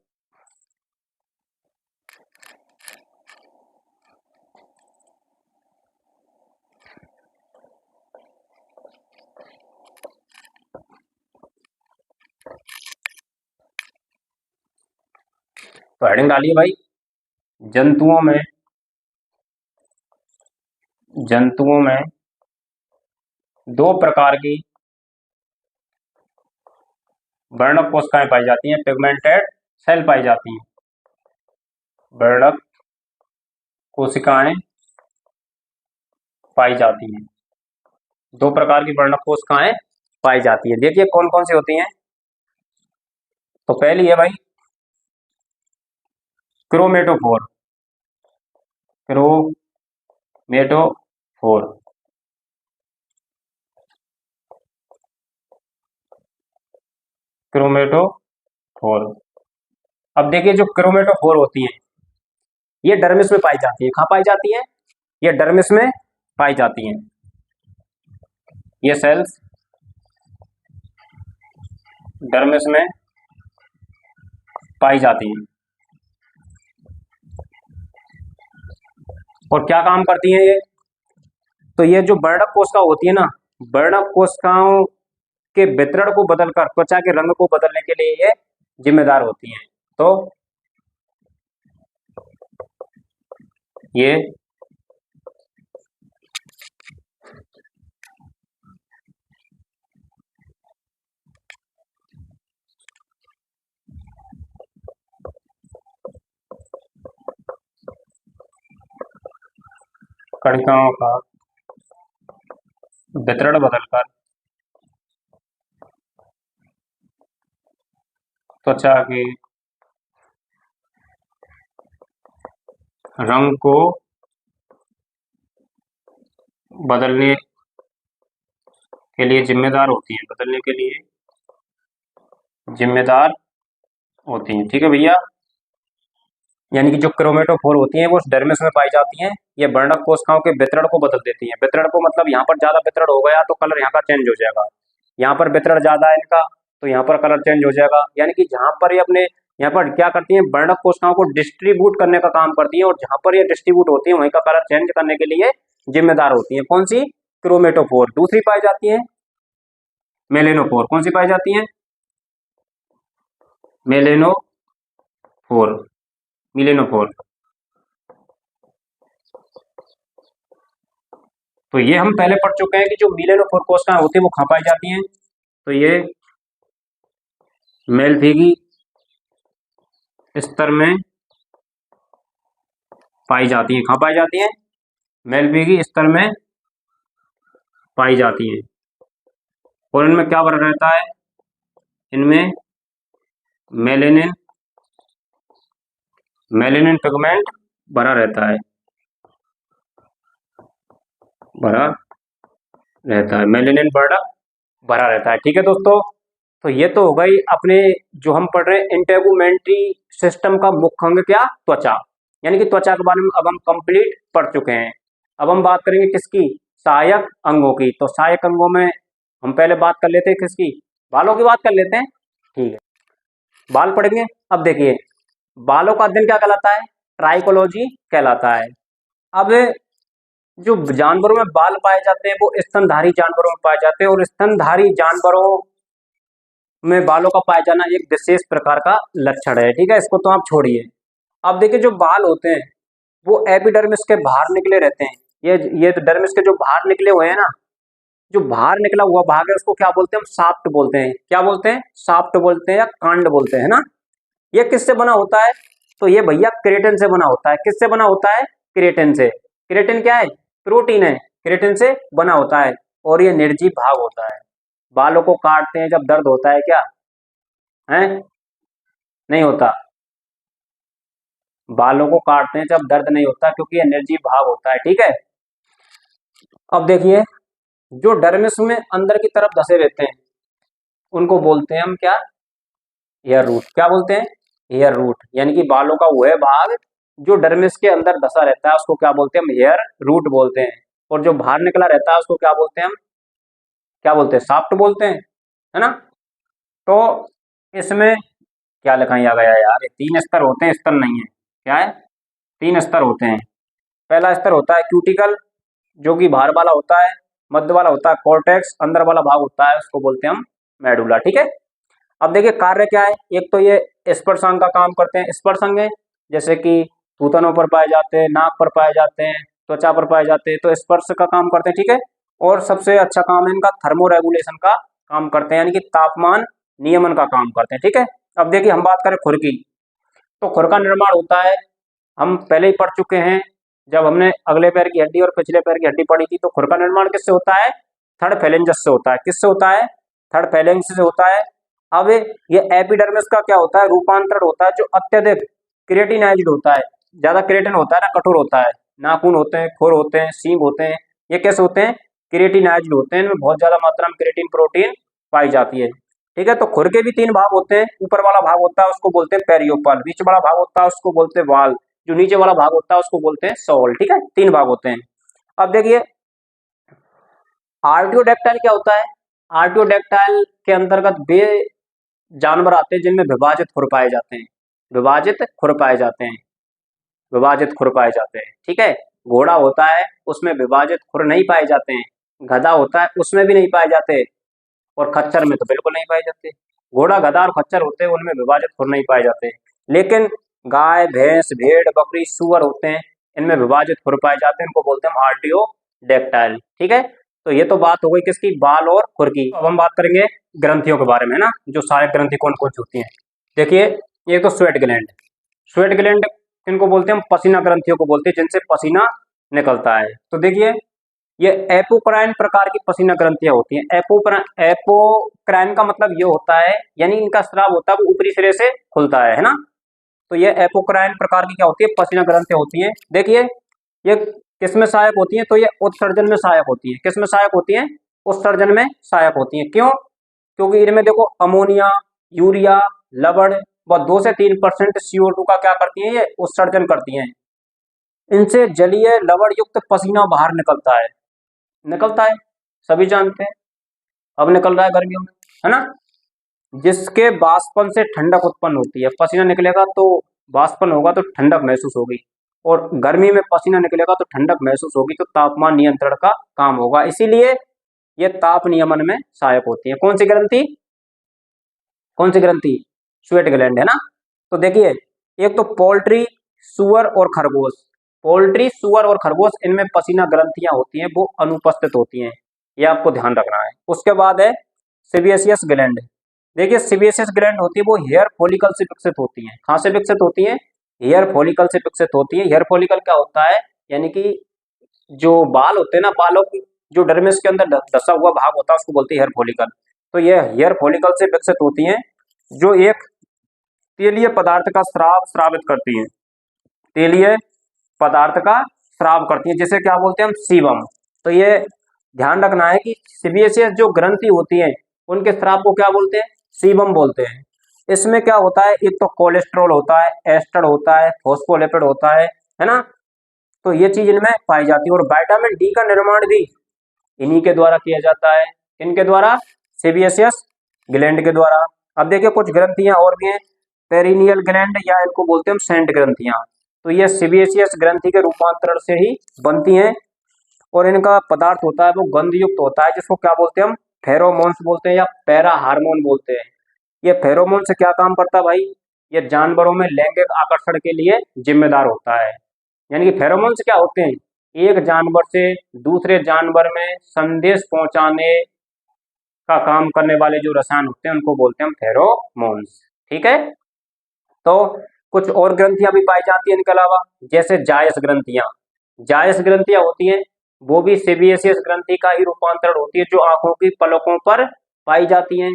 तो हेडिंग डालिए भाई, जंतुओं में, जंतुओं में दो प्रकार की वर्णक कोशिकाएं पाई जाती हैं, पिगमेंटेड सेल पाई जाती हैं। वर्णक कोशिकाएं पाई जाती हैं, दो प्रकार की वर्णक कोशिकाएं पाई जाती है। देखिए कौन कौन सी होती हैं। तो पहली है भाई क्रोमेटोफोर, क्रोमेटोफोर, क्रोमेटोफोर। अब देखिए जो क्रोमेटोफोर होती हैं ये डर्मिस में पाई जाती है। कहाँ पाई जाती है? ये डर्मिस में पाई जाती हैं। ये सेल्स डर्मिस में पाई जाती हैं। और क्या काम करती हैं ये? तो ये जो वर्णक कोशिका होती है ना, वर्णक कोशिकाओं के वितरण को बदलकर त्वचा के रंग को बदलने के लिए ये जिम्मेदार होती हैं। तो ये कणिकाओं का वितरण बदलकर त्वचा के रंग को बदलने के लिए जिम्मेदार होती हैं, बदलने के लिए जिम्मेदार होती हैं, ठीक है भैया। यानी कि जो क्रोमेटोफोर होती हैं वो डर्मिस में पाई जाती हैं। ये वर्णक कोशिकाओं के वितरण को बदल देती हैं। वितरण को मतलब यहाँ पर ज्यादा वितरण हो गया तो कलर यहाँ का चेंज हो जाएगा। यहाँ पर वितरण ज्यादा है इनका तो यहाँ पर कलर चेंज हो जाएगा। यानी कि जहां पर ये अपने यहाँ पर क्या करती हैं? वर्णक कोशिकाओं को डिस्ट्रीब्यूट करने का काम करती है। और जहां पर ये डिस्ट्रीब्यूट होती है वहीं का कलर चेंज करने के लिए जिम्मेदार होती है। कौन सी? क्रोमेटोफोर। दूसरी पाई जाती है मेलेनोफोर। कौन सी पाई जाती है? मेलेनोफोर, मिलेनोफोर। तो ये हम पहले पढ़ चुके हैं कि जो मिलेनोफोर कोशिकाएं होती है वो कहाँ पाई जाती हैं। तो ये मेलफिगी स्तर में पाई जाती हैं। कहाँ पाई जाती हैं? मेलफिगी स्तर में पाई जाती हैं। और इनमें क्या बना रहता है? इनमें मेलेनिन मेलेनिन पिगमेंट भरा रहता है, भरा रहता है, मेलेनिन भरा रहता है। ठीक है दोस्तों, तो ये तो हो गई अपने जो हम पढ़ रहे हैं इंटेगुमेंट्री सिस्टम का मुख्य अंग क्या, त्वचा, यानी कि त्वचा के बारे में अब हम कंप्लीट पढ़ चुके हैं। अब हम बात करेंगे किसकी, सहायक अंगों की। तो सहायक अंगों में हम पहले बात कर लेते हैं किसकी, बालों की बात कर लेते हैं। ठीक है, बाल पढ़ेंगे। अब देखिए, बालों का अध्ययन क्या कहलाता है, ट्राइकोलॉजी कहलाता है। अब जो जानवरों में बाल पाए जाते हैं वो स्तनधारी जानवरों में पाए जाते हैं, और स्तनधारी जानवरों में बालों का पाया जाना एक विशेष प्रकार का लक्षण है। ठीक है, इसको तो आप छोड़िए। अब देखिए, जो बाल होते हैं वो एपिडर्मिस के बाहर निकले रहते हैं। ये डर्मिस के जो बाहर निकले हुए हैं ना, जो बाहर निकला हुआ भाग है उसको क्या बोलते हैं, हम शाफ्ट बोलते हैं। क्या बोलते हैं, शाफ्ट बोलते हैं या कांड बोलते हैं ना। ये किससे बना होता है, तो ये भैया केराटिन से बना होता है। किससे बना होता है, केराटिन से। केराटिन क्या है, प्रोटीन है, केराटिन से बना होता है, और ये निर्जीव भाग होता है। बालों को काटते हैं जब दर्द होता है क्या है, नहीं होता। बालों को काटते हैं जब दर्द नहीं होता, क्योंकि ये निर्जीव भाग होता है। ठीक है, अब देखिए, जो डर्मिस में अंदर की तरफ धसे रहते हैं उनको बोलते हैं हम क्या, हेयर रूट। क्या बोलते हैं, हेयर रूट। यानी कि बालों का वह भाग जो डर्मिस के अंदर धसा रहता है उसको क्या बोलते हैं, हम हेयर रूट बोलते हैं। और जो बाहर निकला रहता है उसको क्या बोलते हैं, हम क्या बोलते हैं, शाफ्ट बोलते हैं, है ना। तो इसमें क्या लिखाया गया है यार, 3 स्तर होते हैं, स्तर नहीं है, क्या है, 3 स्तर होते हैं। पहला स्तर होता है क्यूटिकल, जो कि बाहर वाला होता है। मध्य वाला होता है कॉर्टेक्स, अंदर वाला भाग होता है उसको बोलते हैं हम मेडुला। ठीक है, अब देखिए कार्य क्या है, एक तो ये स्पर्शांग का काम करते हैं। स्पर्शांग है जैसे कि थूथनों पर पाए जाते हैं, नाक पर पाए जाते हैं, त्वचा पर पाए जाते हैं, तो स्पर्श का काम करते हैं। ठीक है, और सबसे अच्छा काम है इनका थर्मो रेगुलेशन का काम करते हैं, यानी कि तापमान नियमन का काम करते हैं। ठीक है, अब देखिए हम बात करें खुर की, तो खुर का निर्माण होता है, हम पहले ही पढ़ चुके हैं जब हमने अगले पैर की हड्डी और पिछले पैर की हड्डी पढ़ी थी। तो खुर का निर्माण किससे होता है, थर्ड फैलेंजस से होता है। किससे होता है, थर्ड फैलेंज से होता है। अब ये एपिडर्मिस का क्या होता है, रूपांतरण होता है जो अत्यधिक क्रिएटिनाइज्ड होता है। ज्यादा क्रिएटिन होता है ना, कठोर होता है। नाखून होते हैं, खुर होते हैं, सींग होते हैं, ये कैसे होते हैं, क्रिएटिनाइज्ड होते हैं। इनमें बहुत ज्यादा मात्रा में क्रिएटिन प्रोटीन पाई जाती है। ठीक है, तो खुर के भी 3 भाग होते हैं। ऊपर वाला भाग होता है उसको बोलते हैं पेरियोपल, बीच वाला भाग होता है उसको बोलते हैं वाल, जो नीचे वाला भाग होता है उसको बोलते हैं सोल। ठीक है, 3 भाग होते हैं। अब देखिए, आर्टियोडेक्टाइल क्या होता है, आर्टियोडेक्टाइल के अंतर्गत वे जानवर आते हैं जिनमें विभाजित खुर पाए जाते हैं, विभाजित खुर पाए जाते हैं, विभाजित खुर पाए जाते हैं। ठीक है, घोड़ा होता है उसमें विभाजित खुर नहीं पाए जाते हैं, गधा होता है उसमें भी नहीं पाए जाते, और खच्चर में तो बिल्कुल नहीं पाए जाते। घोड़ा, गधा और खच्चर होते हैं उनमें विभाजित खुर नहीं पाए जाते, लेकिन गाय, भैंस, भेड़, बकरी, सूअर होते हैं, इनमें विभाजित खुर पाए जाते हैं, इनको बोलते हैं आर्टियोडेक्टाइल। ठीक है, तो ये तो बात हो गई किसकी, बाल और खुर की। अब हम बात करेंगे ग्रंथियों के बारे में ना, जो सहायक ग्रंथि कौन कौन सी होती हैं। देखिए, ये तो स्वेट ग्लैंड, स्वेट ग्लैंड इनको बोलते हैं हम पसीना ग्रंथियों को बोलते हैं, जिनसे पसीना निकलता है। तो देखिए, ये एपोक्राइन प्रकार की पसीना ग्रंथियां होती हैं। एपोक्राइन का मतलब ये होता है, यानी इनका स्राव होता है वो ऊपरी सिरे से खुलता है ना। तो ये एपोक्राइन प्रकार की क्या होती है, पसीना ग्रंथियां होती हैं। देखिए, ये किस में सहायक होती हैं, तो ये उत्सर्जन में सहायक होती है। किस में सहायक होती हैं, उत्सर्जन में सहायक होती हैं। क्यों, क्योंकि इनमें देखो अमोनिया, यूरिया, लवण व 2 से 3% CO2 का क्या करती हैं, ये उत्सर्जन करती हैं। इनसे जलीय लवण युक्त पसीना बाहर निकलता है, निकलता है, सभी जानते हैं। अब निकल रहा है गर्मियों में, है ना, जिसके बाष्पन से ठंडक उत्पन्न होती है। पसीना निकलेगा तो बाष्पन होगा तो ठंडक महसूस होगी, और गर्मी में पसीना निकलेगा तो ठंडक महसूस होगी, तो तापमान नियंत्रण का काम होगा। इसीलिए ये ताप नियमन में सहायक होती है। कौन सी ग्रंथि, कौन सी ग्रंथि, स्वेट ग्लैंड, है ना। तो देखिए, एक तो पोल्ट्री, सुअर और खरगोश, पोल्ट्री, सुअर और खरगोश, इनमें पसीना ग्रंथियां होती हैं वो अनुपस्थित होती हैं, ये आपको ध्यान रखना है। उसके बाद है सेबेसियस ग्लैंड। देखिए, सेबेसियस ग्लैंड होती है वो हेयर फॉलिकल से विकसित होती हैं। कहाँ से विकसित होती हैं, हेयर फॉलिकल से विकसित होती है। हेयर फॉलिकल क्या होता है, यानी कि जो बाल होते हैं ना, बालों की जो डर्मिस के अंदर धसा हुआ भाग होता है उसको बोलते हैं हेयर फॉलिकल। तो ये हेयर फॉलिकल से विकसित होती हैं, जो एक तेलीय पदार्थ का स्राव स्रावित करती हैं, तेलीय पदार्थ का स्राव करती हैं, जिसे क्या बोलते हैं हम, सीबम। तो ये ध्यान रखना है कि सीबीएसईएस जो ग्रंथि होती है उनके स्राव को क्या बोलते हैं, सीबम बोलते हैं। इसमें क्या होता है, एक तो कोलेस्ट्रॉल होता है, एस्टर होता है, फॉस्फोलिपिड होता है ना। तो ये चीज इनमें पाई जाती है। और विटामिन डी का निर्माण भी इन्हीं के द्वारा किया जाता है। इनके द्वारा, सीबीएसईएस ग्लैंड के द्वारा। अब देखिए कुछ ग्रंथियां और भी हैं, पेरिनियल ग्लैंड या इनको बोलते हैं हम सेंट ग्रंथियां। तो ये सीबीएसईएस ग्रंथि के रूपांतरण से ही बनती हैं और इनका पदार्थ होता है वो गंध युक्त होता है, जिसको क्या बोलते हैं हम, फेरोमोन्स बोलते हैं या पैरा हार्मोन बोलते हैं। ये फेरोमोन से क्या काम करता है भाई, ये जानवरों में लैंगिक आकर्षण के लिए जिम्मेदार होता है। यानी कि फेरोमोन्स क्या होते हैं, एक जानवर से दूसरे जानवर में संदेश पहुंचाने का काम करने वाले जो रसायन होते हैं उनको बोलते हैं हम फेरोमोन्स। ठीक है। तो कुछ और ग्रंथियां भी पाई जाती हैं इनके अलावा, जैसे जायस ग्रंथियां। जायस ग्रंथियां होती हैं वो भी सीबीएसईएस ग्रंथि का ही रूपांतरण होती है, जो आंखों की पलकों पर पाई जाती हैं।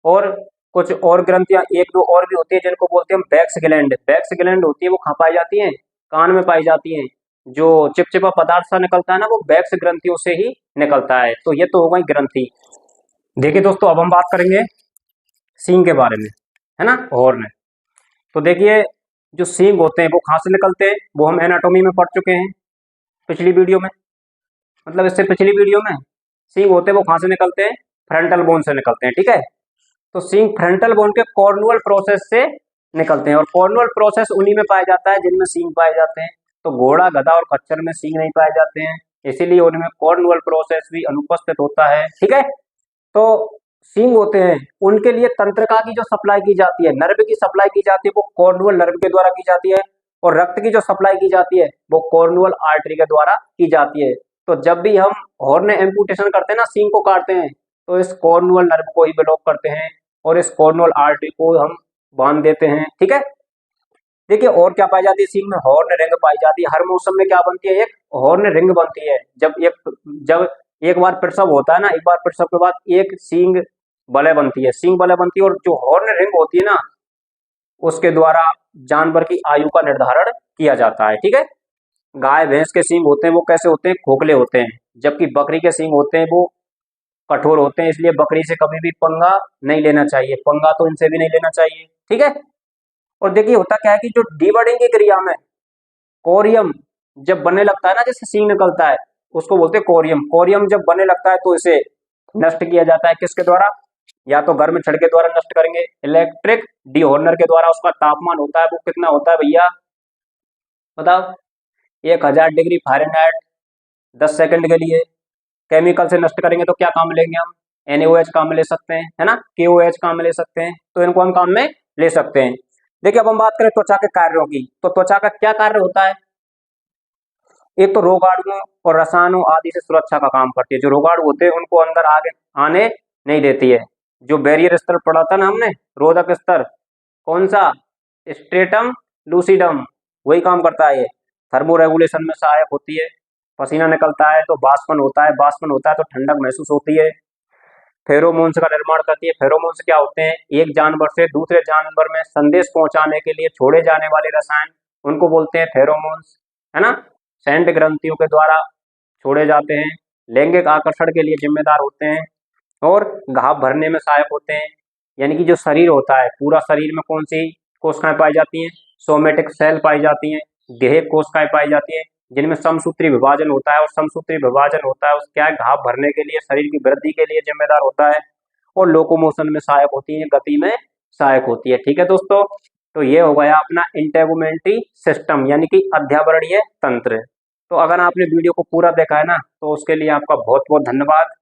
और कुछ और ग्रंथियां एक दो और भी होती है जिनको बोलते हैं हम बैक्स ग्लैंड। बैक्स ग्लैंड होती है वो कहाँ पाई जाती है, कान में पाई जाती हैं। जो चिपचिपा पदार्थ सा निकलता है ना, वो बैक्स ग्रंथियों से ही निकलता है। तो ये तो हो गई ग्रंथि। देखिए दोस्तों, अब हम बात करेंगे सींग के बारे में, है ना, हॉर्न। तो देखिए जो सींग होते हैं वो कहाँ से निकलते हैं, वो हम एनाटॉमी में पढ़ चुके हैं पिछली वीडियो में, मतलब इससे पिछली वीडियो में। सींग होते हैं वो कहाँ से निकलते हैं, फ्रंटल बोन से निकलते हैं। ठीक है। तो सींग फ्रंटल बोन के कॉर्नुअल प्रोसेस से निकलते हैं, और कॉर्नुअल प्रोसेस उन्हीं में पाया जाता है जिनमें सींग पाए जाते हैं। तो घोड़ा, गधा और खच्चर में सींग नहीं पाए जाते हैं, इसीलिए उनमें कॉर्नुअल प्रोसेस भी अनुपस्थित होता है। ठीक है। तो सींग होते हैं उनके लिए तंत्रिका की जो सप्लाई की जाती है, नर्व की सप्लाई की जाती है, वो कॉर्नुअल नर्व के द्वारा की जाती है। और रक्त की जो सप्लाई की जाती है वो कॉर्नुअल आर्टरी के द्वारा की जाती है। तो जब भी हम हॉर्न एम्पुटेशन करते हैं ना, सींग को काटते हैं, तो इस कॉर्नुअल नर्व को ही ब्लॉक करते हैं और इस कॉर्नुअल आर्टरी को हम बांध देते हैं। ठीक है। देखिए और क्या पाई जाती है सींग में, हॉर्न रिंग पाई जाती है। हर मौसम में क्या बनती है, एक हॉर्न रिंग बनती है। जब एक बार प्रसव होता है ना, एक बार प्रसव के बाद एक सींग बले बनती है, सींग बले बनती है। और जो हॉर्न रिंग होती है ना, उसके द्वारा जानवर की आयु का निर्धारण किया जाता है। ठीक है। गाय भैंस के सींग होते हैं वो कैसे होते हैं, खोखले होते हैं, जबकि बकरी के सींग होते हैं वो कठोर होते हैं। इसलिए बकरी से कभी भी पंगा नहीं लेना चाहिए, पंगा तो इनसे भी नहीं लेना चाहिए। ठीक है। और देखिए होता क्या है कि जो डीवर्डिंग की क्रिया में कोरियम जब बनने लगता है ना, जैसे सींग निकलता है, उसको बोलते हैं कोरियम। कोरियम जब बनने लगता है तो इसे नष्ट किया जाता है, किसके द्वारा, या तो गर्म छड़ के द्वारा नष्ट करेंगे, इलेक्ट्रिक डीहॉर्नर के द्वारा। उसका तापमान होता है वो कितना होता है भैया, बताओ, 1000 डिग्री फ़ारेनहाइट 10 सेकंड के लिए। केमिकल से नष्ट करेंगे तो क्या काम लेंगे हम, NaOH काम में ले सकते हैं, है ना, KOH काम में ले सकते हैं। तो इनको हम काम में ले सकते हैं। देखिए अब हम बात करें त्वचा के कार्यों की, तो त्वचा का क्या कार्य होता है, एक तो रोगाणुओं और रसायनों आदि से सुरक्षा का काम करती है। जो रोगाणु होते हैं उनको अंदर आगे आने नहीं देती है। जो बैरियर स्तर पढ़ा था ना हमने, रोधक स्तर, कौन सा, स्ट्रेटम लूसिडम, वही काम करता है ये। थर्मो रेगुलेशन में सहायक होती है। पसीना निकलता है तो बाष्पन होता है, बाष्पन होता है तो ठंडक महसूस होती है। फेरोमोन्स का निर्माण करती है। फेरोमोन्स क्या होते हैं, एक जानवर से दूसरे जानवर में संदेश पहुंचाने के लिए छोड़े जाने वाले रसायन, उनको बोलते हैं फेरोमोन्स, है ना। सेंट ग्रंथियों के द्वारा छोड़े जाते हैं, लैंगिक आकर्षण के लिए जिम्मेदार होते हैं और घाव भरने में सहायक होते हैं। यानी कि जो शरीर होता है, पूरा शरीर में कौन सी कोशिकाएं पाई जाती हैं, सोमेटिक सेल पाई जाती हैं, गेहक कोशिकाएं पाई जाती हैं, जिनमें समसूत्री विभाजन होता है। और समसूत्री विभाजन होता है उस क्या है, घाव भरने के लिए, शरीर की वृद्धि के लिए जिम्मेदार होता है। और लोकोमोशन में सहायक होती है, गति में सहायक होती है। ठीक है दोस्तों, तो ये हो गया अपना इंटेगुमेंट्री सिस्टम, यानी कि अध्यावरणीय तंत्र। तो अगर आपने वीडियो को पूरा देखा है ना, तो उसके लिए आपका बहुत बहुत धन्यवाद।